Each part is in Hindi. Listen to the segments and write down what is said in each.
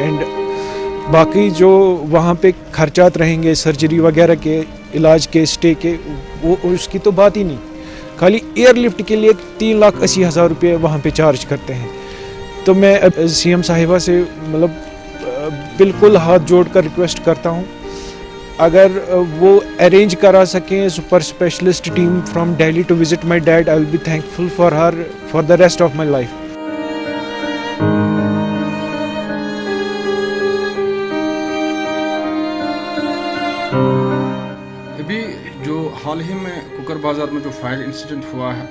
एंड बाकी जो वहाँ पे खर्चात रहेंगे सर्जरी वगैरह के, इलाज के, स्टे के, वो उसकी तो बात ही नहीं। खाली एयरलिफ्ट के लिए 3,80,000 रुपये वहाँ पे चार्ज करते हैं। तो मैं सीएम साहिबा से मतलब बिल्कुल हाथ जोड़कर रिक्वेस्ट करता हूँ, अगर वो अरेंज करा सकें super specialist team from Delhi to visit my dad, I will be thankful for her for the rest of my life. अभी जो हाल ही में कुकर बाज़ार में जो फायर इंसिडेंट हुआ है,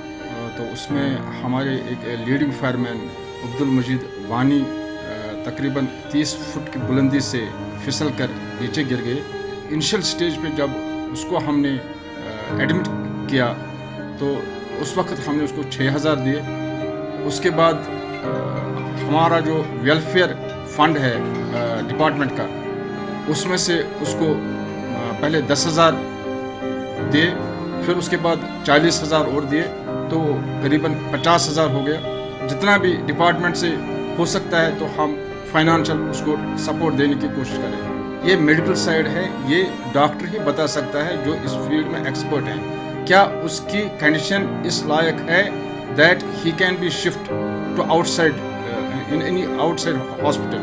तो उसमें हमारे एक लीडिंग फायरमैन अब्दुल मजीद वानी तकरीबन 30 फुट की बुलंदी से फिसल कर नीचे गिर गए। इनिशियल स्टेज पे जब उसको हमने एडमिट किया तो उस वक्त हमने उसको 6,000 दिए। उसके बाद हमारा जो वेलफेयर फंड है डिपार्टमेंट का, उसमें से उसको पहले 10,000 दिए, फिर उसके बाद 40,000 और दिए, तो करीबन 50,000 हो गया। जितना भी डिपार्टमेंट से हो सकता है तो हम फाइनेंशियल उसको सपोर्ट देने की कोशिश करें। ये मेडिकल साइड है, ये डॉक्टर ही बता सकता है जो इस फील्ड में एक्सपर्ट हैं। क्या उसकी कंडीशन इस लायक है that he can be shift to outside in any outside hospital.